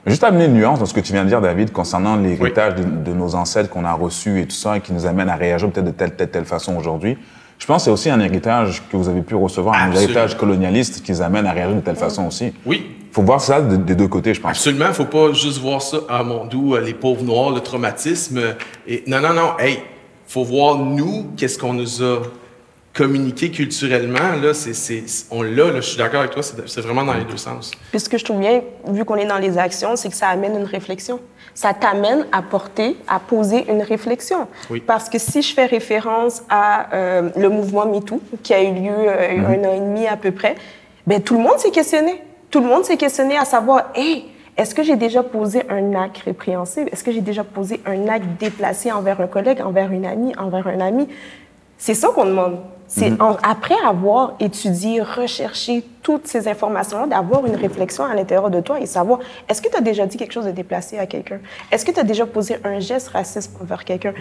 Juste amener une nuance dans ce que tu viens de dire, David, concernant l'héritage de nos ancêtres qu'on a reçu et tout ça, et qui nous amène à réagir peut-être de telle façon aujourd'hui. Je pense que c'est aussi un héritage que vous avez pu recevoir, un héritage colonialiste qui nous amène à réagir de telle façon aussi. Oui. Il faut voir ça des deux côtés, je pense. Absolument, il ne faut pas juste voir ça, ah mon Dieu, les pauvres noirs, le traumatisme. Et non, hey, faut voir nous, qu'est-ce qu'on nous a communiqué culturellement. Là, on l'a, là, je suis d'accord avec toi, c'est vraiment dans les deux sens. Puis ce que je trouve bien, vu qu'on est dans les actions, c'est que ça amène une réflexion. Ça t'amène à poser une réflexion. Oui. Parce que si je fais référence à le mouvement MeToo, qui a eu lieu un an et demi à peu près, ben tout le monde s'est questionné. Tout le monde s'est questionné à savoir, hey, est-ce que j'ai déjà posé un acte répréhensible? Est-ce que j'ai déjà posé un acte déplacé envers un collègue, envers une amie, envers un ami? C'est ça qu'on demande. C'est après avoir étudié, recherché toutes ces informations-là, d'avoir une réflexion à l'intérieur de toi et savoir, est-ce que tu as déjà dit quelque chose de déplacé à quelqu'un? Est-ce que tu as déjà posé un geste raciste envers quelqu'un?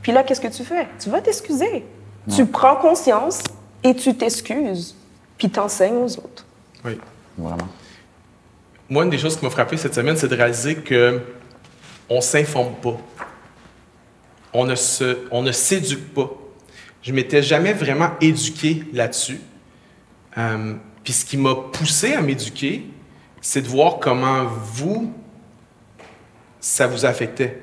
Puis là, qu'est-ce que tu fais? Tu vas t'excuser. Tu prends conscience et tu t'excuses, puis t'enseignes aux autres. Oui. Vraiment. Moi, une des choses qui m'a frappé cette semaine, c'est de réaliser qu'on ne s'informe pas. On ne s'éduque pas. Je ne m'étais jamais vraiment éduqué là-dessus. Puis ce qui m'a poussé à m'éduquer, c'est de voir comment ça vous affectait.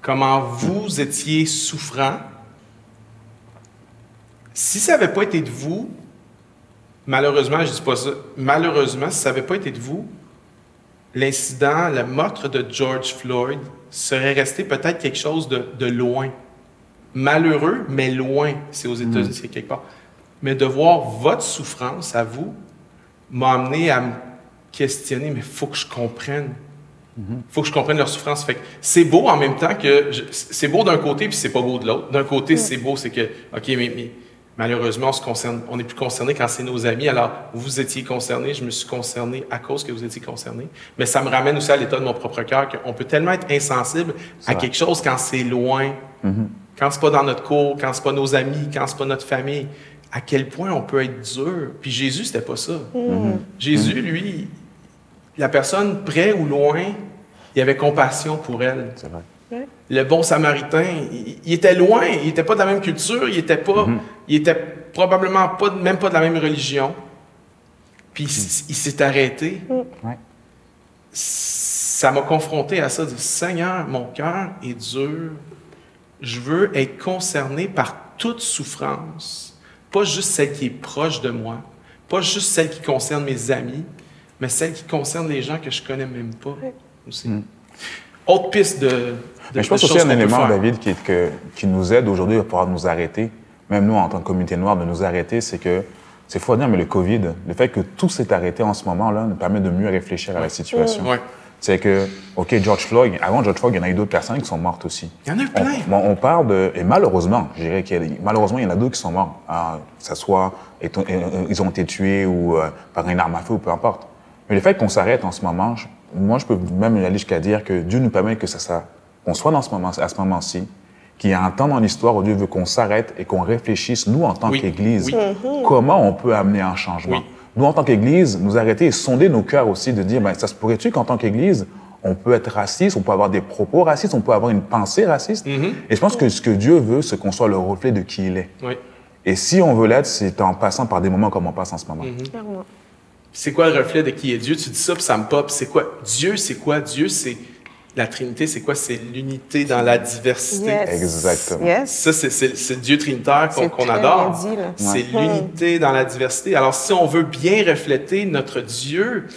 Comment vous étiez souffrant. Si ça n'avait pas été de vous, malheureusement, je dis pas ça, malheureusement, si ça n'avait pas été de vous, l'incident, le meurtre de George Floyd serait resté peut-être quelque chose de loin. Malheureux, mais loin, c'est aux États-Unis, c'est quelque part. Mais de voir votre souffrance à vous m'a amené à me questionner, mais il faut que je comprenne Faut que je comprenne leur souffrance. Fait que c'est beau en même temps que... C'est beau d'un côté, puis c'est pas beau de l'autre. D'un côté, c'est beau, c'est que, OK, mais malheureusement, on est plus concerné quand c'est nos amis. Alors, vous étiez concernés, je me suis concerné à cause que vous étiez concernés. Mais ça me ramène aussi à l'état de mon propre cœur, qu'on peut tellement être insensible à quelque chose quand c'est loin, quand c'est pas dans notre cour, quand c'est pas nos amis, quand c'est pas notre famille. À quel point on peut être dur. Puis Jésus, c'était pas ça. Jésus, lui, la personne près ou loin, il avait compassion pour elle. C'est vrai. Le bon samaritain, il était loin, il n'était pas de la même culture, il était probablement même pas de la même religion. Puis il s'est arrêté. Ouais. Ça m'a confronté à ça, de Seigneur, mon cœur est dur. Je veux être concerné par toute souffrance, pas juste celle qui est proche de moi, pas juste celle qui concerne mes amis, mais celle qui concerne les gens que je connais même pas aussi. Autre piste de mais je pense aussi un élément, David, qui nous aide aujourd'hui à pouvoir nous arrêter, même nous en tant que communauté noire, de nous arrêter, c'est que, c'est faux à dire, mais le COVID, le fait que tout s'est arrêté en ce moment-là, nous permet de mieux réfléchir à la situation. C'est que, OK, George Floyd, avant George Floyd, il y en a eu d'autres personnes qui sont mortes aussi. Il y en a eu plein. On parle de... Et malheureusement, je dirais malheureusement, il y en a d'autres qui sont morts. Que ce soit, ils ont été tués ou par une arme à feu ou peu importe. Mais le fait qu'on s'arrête en ce moment, moi, je peux même aller jusqu'à dire que Dieu nous permet que qu'on soit à ce moment-ci, qu'il y a un temps dans l'histoire où Dieu veut qu'on s'arrête et qu'on réfléchisse, nous, en tant qu'Église, comment on peut amener un changement. Nous, en tant qu'Église, nous arrêter et sonder nos cœurs aussi, de dire, ça se pourrait-tu qu'en tant qu'Église, on peut être raciste, on peut avoir des propos racistes, on peut avoir une pensée raciste. Et je pense que ce que Dieu veut, c'est qu'on soit le reflet de qui il est. Et si on veut l'être, c'est en passant par des moments comme on passe en ce moment. C'est quoi le reflet de qui est Dieu? Tu dis ça, puis ça me pop. C'est quoi? Dieu, c'est quoi? Dieu, c'est... La Trinité, c'est quoi? C'est l'unité dans la diversité. Exactement. Ça, c'est le Dieu trinitaire qu'on adore. C'est l'unité dans la diversité. Alors, si on veut bien refléter notre Dieu,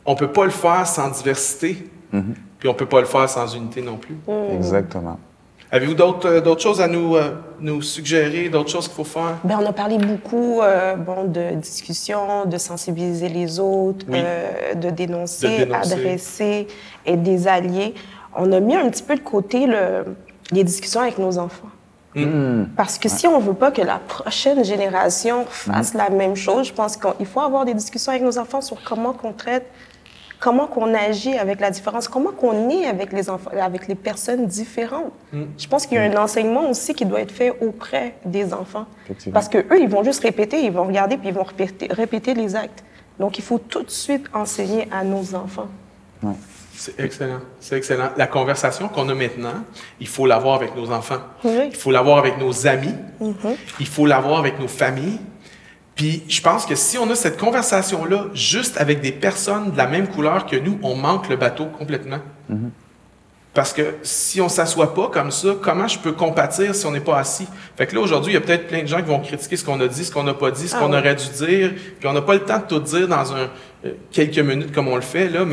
on ne peut pas le faire sans diversité. Puis on ne peut pas le faire sans unité non plus. Exactement. Avez-vous d'autres choses à nous suggérer, d'autres choses qu'il faut faire? Bien, on a parlé beaucoup de discussion, de sensibiliser les autres, de dénoncer, adresser, être des alliés. On a mis un petit peu de côté les discussions avec nos enfants. Parce que si on ne veut pas que la prochaine génération fasse la même chose, je pense qu'il faut avoir des discussions avec nos enfants sur comment qu'on traite, comment qu'on agit avec la différence, comment qu'on est avec les enfants, avec les personnes différentes. Je pense qu'il y a un enseignement aussi qui doit être fait auprès des enfants. Parce qu'eux, ils vont juste répéter, ils vont regarder, puis ils vont répéter les actes. Donc, il faut tout de suite enseigner à nos enfants. C'est excellent, c'est excellent. La conversation qu'on a maintenant, il faut l'avoir avec nos enfants. Il faut l'avoir avec nos amis. Il faut l'avoir avec nos familles. Puis je pense que si on a cette conversation-là juste avec des personnes de la même couleur que nous, on manque le bateau complètement. Parce que si on ne s'assoit pas comme ça, comment je peux compatir si on n'est pas assis? Fait que là, aujourd'hui, il y a peut-être plein de gens qui vont critiquer ce qu'on a dit, ce qu'on n'a pas dit, ce qu'on aurait dû dire, puis on n'a pas le temps de tout dire dans quelques minutes comme on le fait, là,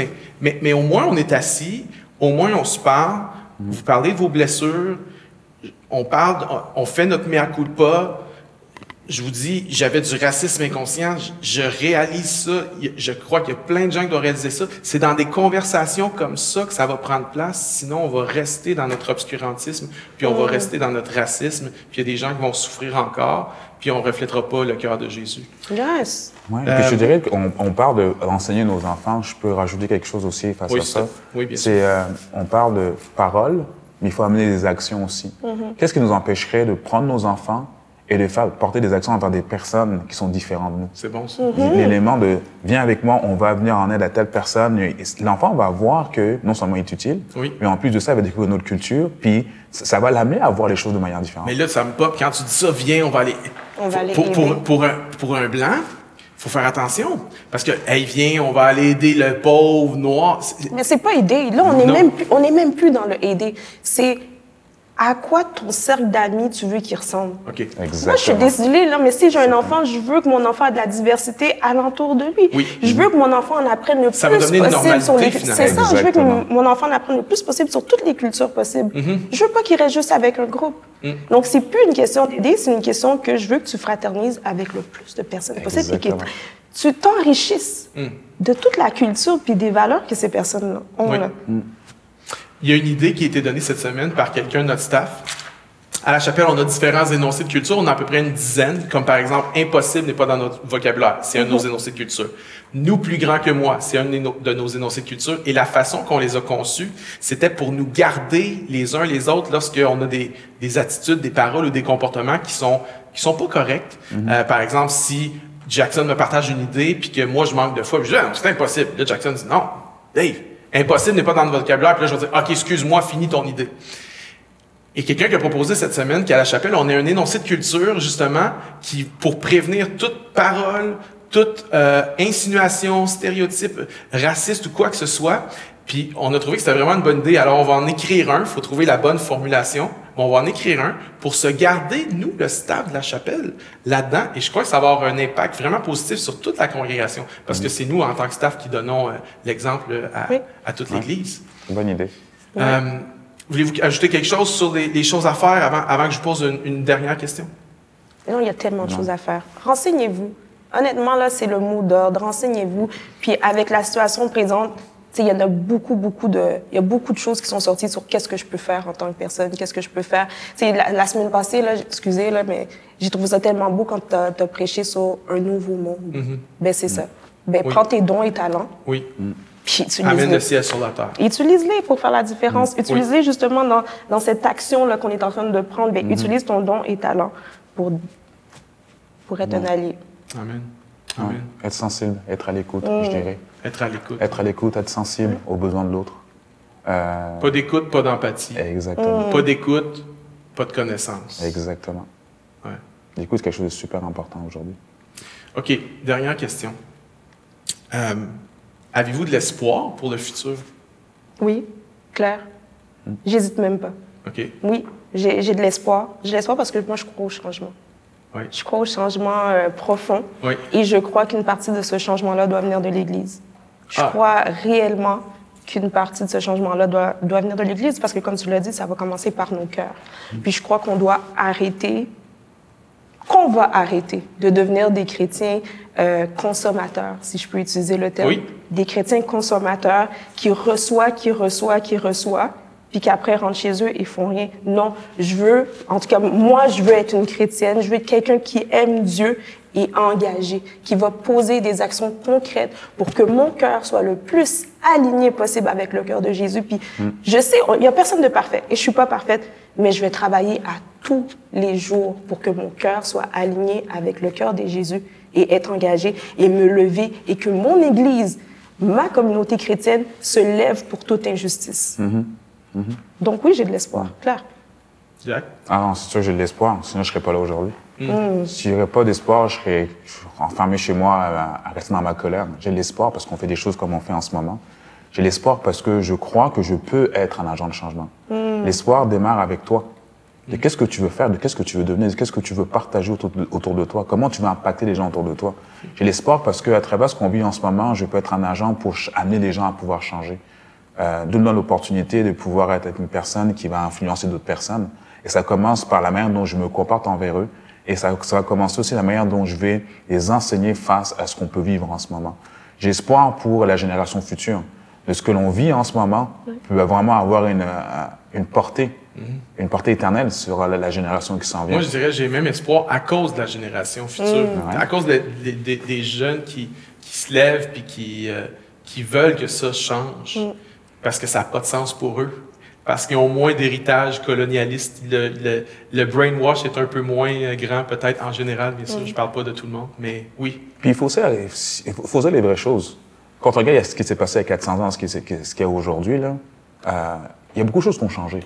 mais au moins on est assis, au moins on se parle, vous parlez de vos blessures, on fait notre mea culpa. Je vous dis, j'avais du racisme inconscient, je réalise ça, je crois qu'il y a plein de gens qui doivent réaliser ça. C'est dans des conversations comme ça que ça va prendre place, sinon on va rester dans notre obscurantisme, puis on va rester dans notre racisme, puis il y a des gens qui vont souffrir encore, puis on ne reflètera pas le cœur de Jésus. Yes! Ouais, puis je dirais qu'on parle d'enseigner nos enfants, je peux rajouter quelque chose aussi face à ça. Oui, bien sûr. On parle de paroles, mais il faut amener des actions aussi. Qu'est-ce qui nous empêcherait de prendre nos enfants et de porter des actions envers des personnes qui sont différentes de nous? C'est bon, ça. L'élément de « viens avec moi, on va venir en aide à telle personne », l'enfant va voir que non seulement il est utile, mais en plus de ça, il va découvrir notre culture, puis ça va l'amener à voir les choses de manière différente. Mais là, ça me pop. Quand tu dis ça, viens, on va aller... Pour un blanc, il faut faire attention. Parce que, hey, viens, on va aller aider le pauvre noir. Mais c'est pas aider. Là, on n'est même plus dans le aider. C'est... À quoi ton cercle d'amis tu veux qu'il ressemble? Exactement. Moi, je suis désolée, là, mais si j'ai un enfant, je veux que mon enfant ait de la diversité alentour de lui. Je veux que mon enfant en apprenne le plus possible sur les... C'est ça, je veux que mon enfant en apprenne le plus possible sur toutes les cultures possibles. Je veux pas qu'il reste juste avec un groupe. Donc, c'est plus une question d'aider, c'est une question que je veux que tu fraternises avec le plus de personnes possible. tu t'enrichisses de toute la culture puis des valeurs que ces personnes ont. Oui. Là. Il y a une idée qui a été donnée cette semaine par quelqu'un de notre staff. À la chapelle, on a différents énoncés de culture. On a à peu près une dizaine, comme par exemple, impossible n'est pas dans notre vocabulaire. C'est un de nos énoncés de culture. Nous, plus grand que moi, c'est un de nos énoncés de culture. Et la façon qu'on les a conçus, c'était pour nous garder les uns les autres lorsqu'on a des attitudes, des paroles ou des comportements qui sont pas corrects. Par exemple, si Jackson me partage une idée, puis que moi, je manque de foi, puis je dis, c'est impossible. Là, Jackson dit, non, Dave, impossible n'est pas dans notre vocabulaire. Puis là, je vais dire, OK, excuse-moi, finis ton idée. Et quelqu'un qui a proposé cette semaine qu'à la chapelle, on ait un énoncé de culture, justement, qui, pour prévenir toute parole, toute insinuation, stéréotype raciste ou quoi que ce soit. Puis on a trouvé que c'était vraiment une bonne idée. Alors on va en écrire un, il faut trouver la bonne formulation. On va en écrire un pour se garder, nous, le staff de la chapelle, là-dedans. Et je crois que ça va avoir un impact vraiment positif sur toute la congrégation. Parce que c'est nous, en tant que staff, qui donnons l'exemple à toute l'Église. Bonne idée. Voulez-vous ajouter quelque chose sur les choses à faire avant que je pose une dernière question? Non, il y a tellement de choses à faire. Renseignez-vous. Honnêtement, là, c'est le mot d'ordre. Renseignez-vous. Puis avec la situation présente, il y en a beaucoup de choses qui sont sorties sur qu'est-ce que je peux faire en tant que personne, qu'est-ce que je peux faire. La semaine passée, là, excusez, là, mais j'ai trouvé ça tellement beau quand tu as prêché sur un nouveau monde. Ben, c'est ça. Ben, prends tes dons et talents. Oui. Puis amène le ciel sur la terre. Utilise-les pour faire la différence. Utilise-les justement dans cette action-là qu'on est en train de prendre. Ben, utilise ton don et talent pour être un allié. Amen. Amen. Être sensible, être à l'écoute, je dirais. Être à l'écoute. Être à l'écoute, être sensible aux besoins de l'autre. Pas d'écoute, pas d'empathie. Exactement. Pas d'écoute, pas de connaissance. Exactement. Ouais. L'écoute, c'est quelque chose de super important aujourd'hui. OK, dernière question. Avez-vous de l'espoir pour le futur? Oui, clair. J'hésite même pas. OK. Oui, j'ai de l'espoir. J'ai de l'espoir parce que moi, je crois au changement. Oui. Je crois au changement profond. Oui. Et je crois qu'une partie de ce changement-là doit venir de l'Église. Je crois réellement qu'une partie de ce changement-là doit venir de l'Église parce que, comme tu l'as dit, ça va commencer par nos cœurs. Puis je crois qu'on va arrêter de devenir des chrétiens consommateurs, si je peux utiliser le terme. Oui. Des chrétiens consommateurs qui reçoivent, puis qu'après rentrent chez eux et font rien. Non, en tout cas, moi, je veux être une chrétienne, je veux être quelqu'un qui aime Dieu et engagé, qui va poser des actions concrètes pour que mon cœur soit le plus aligné possible avec le cœur de Jésus. Puis je sais, il n'y a personne de parfait et je suis pas parfaite, mais je vais travailler à tous les jours pour que mon cœur soit aligné avec le cœur de Jésus et être engagé et me lever et que mon Église, ma communauté chrétienne, se lève pour toute injustice. Donc oui, j'ai de l'espoir, clair. Jack? Ah non, c'est sûr que j'ai de l'espoir, sinon je ne serais pas là aujourd'hui. Si j'aurais pas d'espoir, je serais enfermé chez moi à rester dans ma colère. J'ai de l'espoir parce qu'on fait des choses comme on fait en ce moment. J'ai l'espoir parce que je crois que je peux être un agent de changement. L'espoir démarre avec toi. De qu'est-ce que tu veux faire, de qu'est-ce que tu veux devenir, de qu'est-ce que tu veux partager autour de toi, comment tu veux impacter les gens autour de toi. J'ai l'espoir parce qu'à travers ce qu'on vit en ce moment, je peux être un agent pour amener les gens à pouvoir changer. Donne-moi l'opportunité de pouvoir être une personne qui va influencer d'autres personnes. Et ça commence par la manière dont je me comporte envers eux. Et ça va commencer aussi la manière dont je vais les enseigner face à ce qu'on peut vivre en ce moment. J'ai espoir pour la génération future. De ce que l'on vit en ce moment peut vraiment avoir une portée éternelle sur la génération qui s'en vient. Moi, je dirais j'ai même espoir à cause de la génération future. À cause des jeunes qui se lèvent et qui veulent que ça change. Parce que ça n'a pas de sens pour eux. Parce qu'ils ont moins d'héritage colonialiste. Le brainwash est un peu moins grand, peut-être, en général, bien sûr. Je ne parle pas de tout le monde, mais oui. Puis il faut dire les vraies choses. Quand on regarde ce qui s'est passé il y a 400 ans, ce qu'il y a aujourd'hui, là, il y a beaucoup de choses qui ont changé.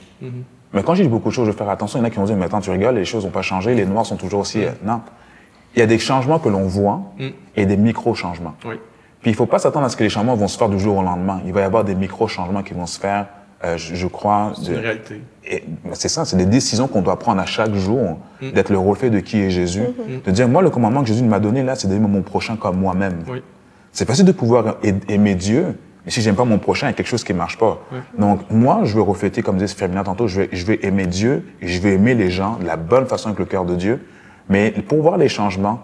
Mais quand je dis beaucoup de choses, je vais faire attention. Il y en a qui vont dire, mais attends, tu rigoles, les choses n'ont pas changé, les Noirs sont toujours aussi... Non. Il y a des changements que l'on voit et des micro-changements. Oui. Puis il ne faut pas s'attendre à ce que les changements vont se faire du jour au lendemain. Il va y avoir des micro-changements qui vont se faire, je crois... C'est une réalité. C'est ça, c'est des décisions qu'on doit prendre à chaque jour, d'être le reflet de qui est Jésus. De dire, moi, le commandement que Jésus m'a donné, là, c'est d'aimer mon prochain comme moi-même. Oui. C'est facile de pouvoir aimer Dieu, mais si j'aime pas mon prochain, il y a quelque chose qui ne marche pas. Donc, moi, je veux refléter, comme disait Fermina tantôt, je vais aimer Dieu, et je vais aimer les gens de la bonne façon avec le cœur de Dieu. Mais pour voir les changements,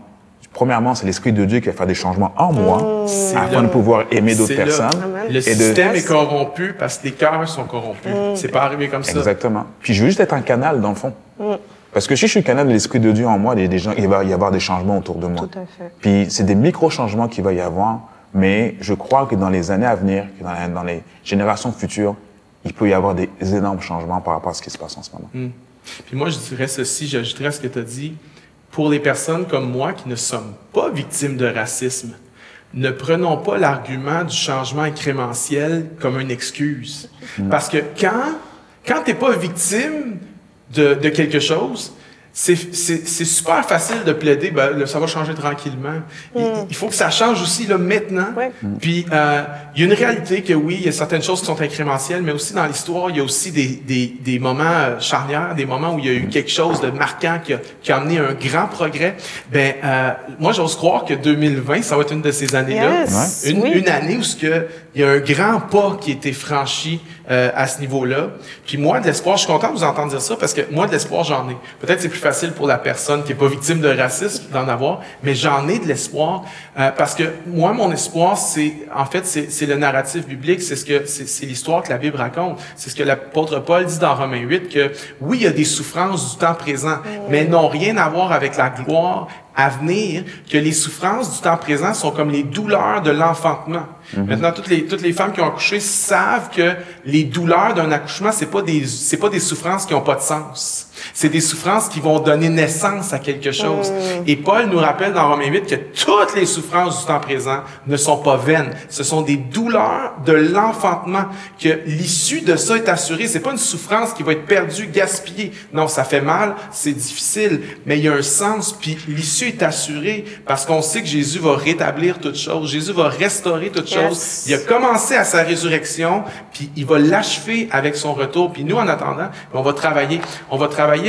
premièrement, c'est l'Esprit de Dieu qui va faire des changements en moi afin de pouvoir aimer d'autres personnes. Le système est corrompu parce que les cœurs sont corrompus. C'est pas arrivé comme ça. Exactement. Puis je veux juste être un canal, dans le fond. Parce que si je suis le canal de l'Esprit de Dieu en moi, il va y avoir des changements autour de moi. Tout à fait. Puis c'est des micro-changements qu'il va y avoir, mais je crois que dans les années à venir, dans les générations futures, il peut y avoir des énormes changements par rapport à ce qui se passe en ce moment. Puis moi, je dirais ceci, j'ajouterais à ce que tu as dit. Pour les personnes comme moi qui ne sommes pas victimes de racisme, ne prenons pas l'argument du changement incrémentiel comme une excuse. Parce que quand tu n'es pas victime de quelque chose, c'est super facile de plaider, ça va changer tranquillement. Il faut que ça change aussi là, maintenant. Ouais. Puis, il y a une réalité que oui, il y a certaines choses qui sont incrémentielles, mais aussi dans l'histoire, il y a aussi des moments charnières, des moments où il y a eu quelque chose de marquant qui a amené un grand progrès. Moi, j'ose croire que 2020, ça va être une de ces années-là. Yes. Une année où il y a un grand pas qui a été franchi à ce niveau-là. Puis moi, de l'espoir, je suis content de vous entendre dire ça parce que moi, de l'espoir, j'en ai. Peut-être c'est plus facile pour la personne qui est pas victime de racisme d'en avoir, mais j'en ai de l'espoir parce que moi, mon espoir, c'est le narratif biblique, c'est l'histoire que la Bible raconte. C'est ce que l'apôtre Paul dit dans Romains 8 que oui, il y a des souffrances du temps présent, mais n'ont rien à voir avec la gloire à venir, que les souffrances du temps présent sont comme les douleurs de l'enfantement. Maintenant, toutes les femmes qui ont accouché savent que les douleurs d'un accouchement, c'est pas des souffrances qui ont pas de sens. C'est des souffrances qui vont donner naissance à quelque chose. Et Paul nous rappelle dans Romains 8 que toutes les souffrances du temps présent ne sont pas vaines. Ce sont des douleurs de l'enfantement, que l'issue de ça est assurée. C'est pas une souffrance qui va être perdue, gaspillée. Non, ça fait mal, c'est difficile, mais il y a un sens, puis l'issue est assurée parce qu'on sait que Jésus va rétablir toutes choses. Jésus va restaurer toutes choses. Il a commencé à sa résurrection, puis il va l'achever avec son retour. Puis nous, en attendant, on va travailler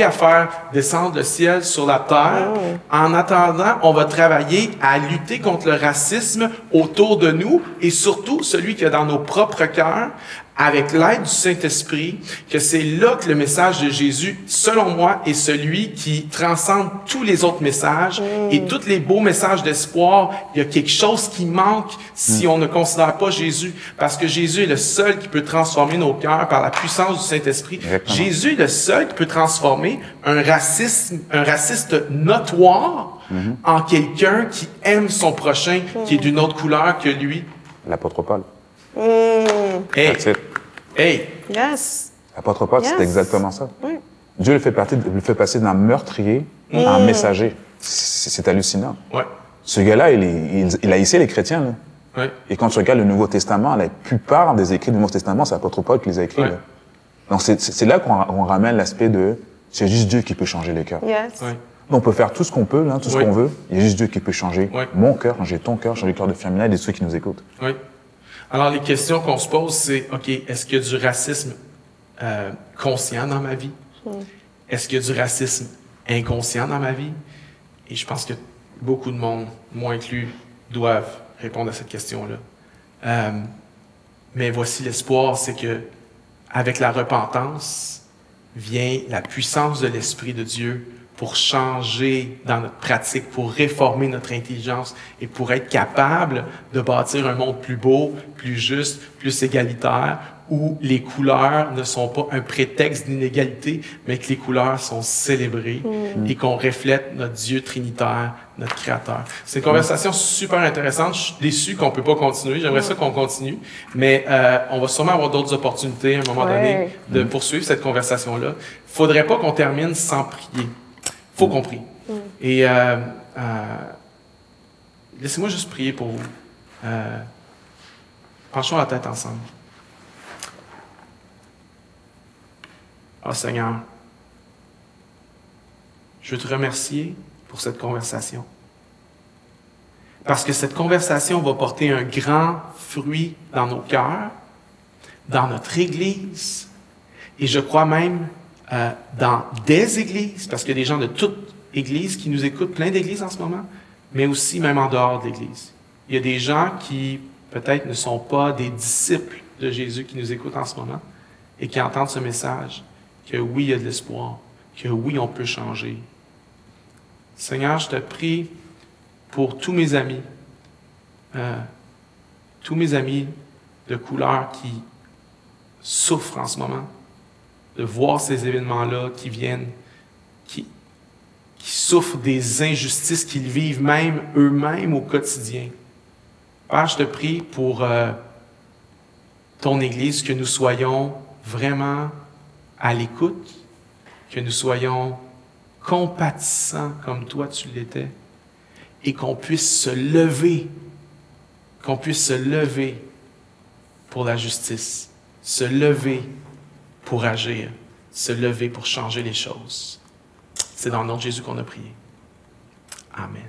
à faire descendre le ciel sur la terre. En attendant, on va travailler à lutter contre le racisme autour de nous et surtout celui qu'il y a dans nos propres cœurs, avec l'aide du Saint-Esprit, que c'est là que le message de Jésus, selon moi, est celui qui transcende tous les autres messages et tous les beaux messages d'espoir. Il y a quelque chose qui manque si on ne considère pas Jésus, parce que Jésus est le seul qui peut transformer nos cœurs par la puissance du Saint-Esprit. Exactement. Jésus est le seul qui peut transformer un raciste notoire en quelqu'un qui aime son prochain, qui est d'une autre couleur que lui. L'apôtre Paul. Hey, That's it. hey, Yes. L'apôtre Paul, Yes. c'est exactement ça. Oui. Dieu le fait passer d'un meurtrier à un messager. C'est hallucinant. ouais, Ce gars-là, il a hissé les chrétiens. Là. ouais, Et quand tu regardes le Nouveau Testament, la plupart des écrits du Nouveau Testament, c'est l'apôtre Paul qui les a écrits. Ouais. Là. Donc c'est là qu'on ramène l'aspect de c'est juste Dieu qui peut changer les cœurs. Yes. ouais. On peut faire tout ce qu'on peut, là, tout ce Oui. qu'on veut. Il y a juste Dieu qui peut changer Oui. mon cœur, changer ton cœur, changer le cœur de Fermina et de ceux qui nous écoutent. Oui. Alors, les questions qu'on se pose, c'est, OK, est-ce qu'il y a du racisme conscient dans ma vie? Est-ce qu'il y a du racisme inconscient dans ma vie? Et je pense que beaucoup de monde, moi inclus, doivent répondre à cette question-là. Mais voici l'espoir, c'est que avec la repentance vient la puissance de l'Esprit de Dieu pour changer dans notre pratique, pour réformer notre intelligence et pour être capable de bâtir un monde plus beau, plus juste, plus égalitaire, où les couleurs ne sont pas un prétexte d'inégalité, mais que les couleurs sont célébrées et qu'on reflète notre Dieu trinitaire, notre Créateur. C'est une conversation super intéressante. Je suis déçu qu'on peut pas continuer. J'aimerais ça qu'on continue, mais on va sûrement avoir d'autres opportunités à un moment donné de poursuivre cette conversation-là. Faudrait pas qu'on termine sans prier. Faut qu'on prie. Et laissez-moi juste prier pour vous. Penchons la tête ensemble. Ah Seigneur, je veux te remercier pour cette conversation. Parce que cette conversation va porter un grand fruit dans nos cœurs, dans notre Église, et je crois même dans des églises, parce qu'il y a des gens de toute Église qui nous écoutent, plein d'églises en ce moment, mais aussi même en dehors de l'Église. Il y a des gens qui peut-être ne sont pas des disciples de Jésus qui nous écoutent en ce moment et qui entendent ce message, que oui, il y a de l'espoir, que oui, on peut changer. Seigneur, je te prie pour tous mes amis de couleur qui souffrent en ce moment, de voir ces événements-là qui viennent, qui souffrent des injustices qu'ils vivent même eux-mêmes au quotidien. Père, je te prie pour ton Église, que nous soyons vraiment à l'écoute, que nous soyons compatissants comme toi tu l'étais, et qu'on puisse se lever pour la justice, se lever pour agir, se lever pour changer les choses. C'est dans le nom de Jésus qu'on a prié. Amen.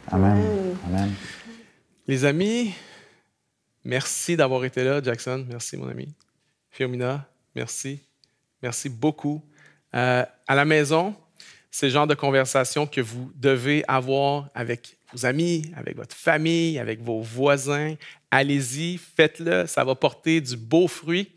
Amen. Amen. Les amis, merci d'avoir été là, Jackson. Merci, mon ami. Firmina, merci. Merci beaucoup. À la maison, c'est le genre de conversation que vous devez avoir avec vos amis, avec votre famille, avec vos voisins. Allez-y, faites-le. Ça va porter du beau fruit.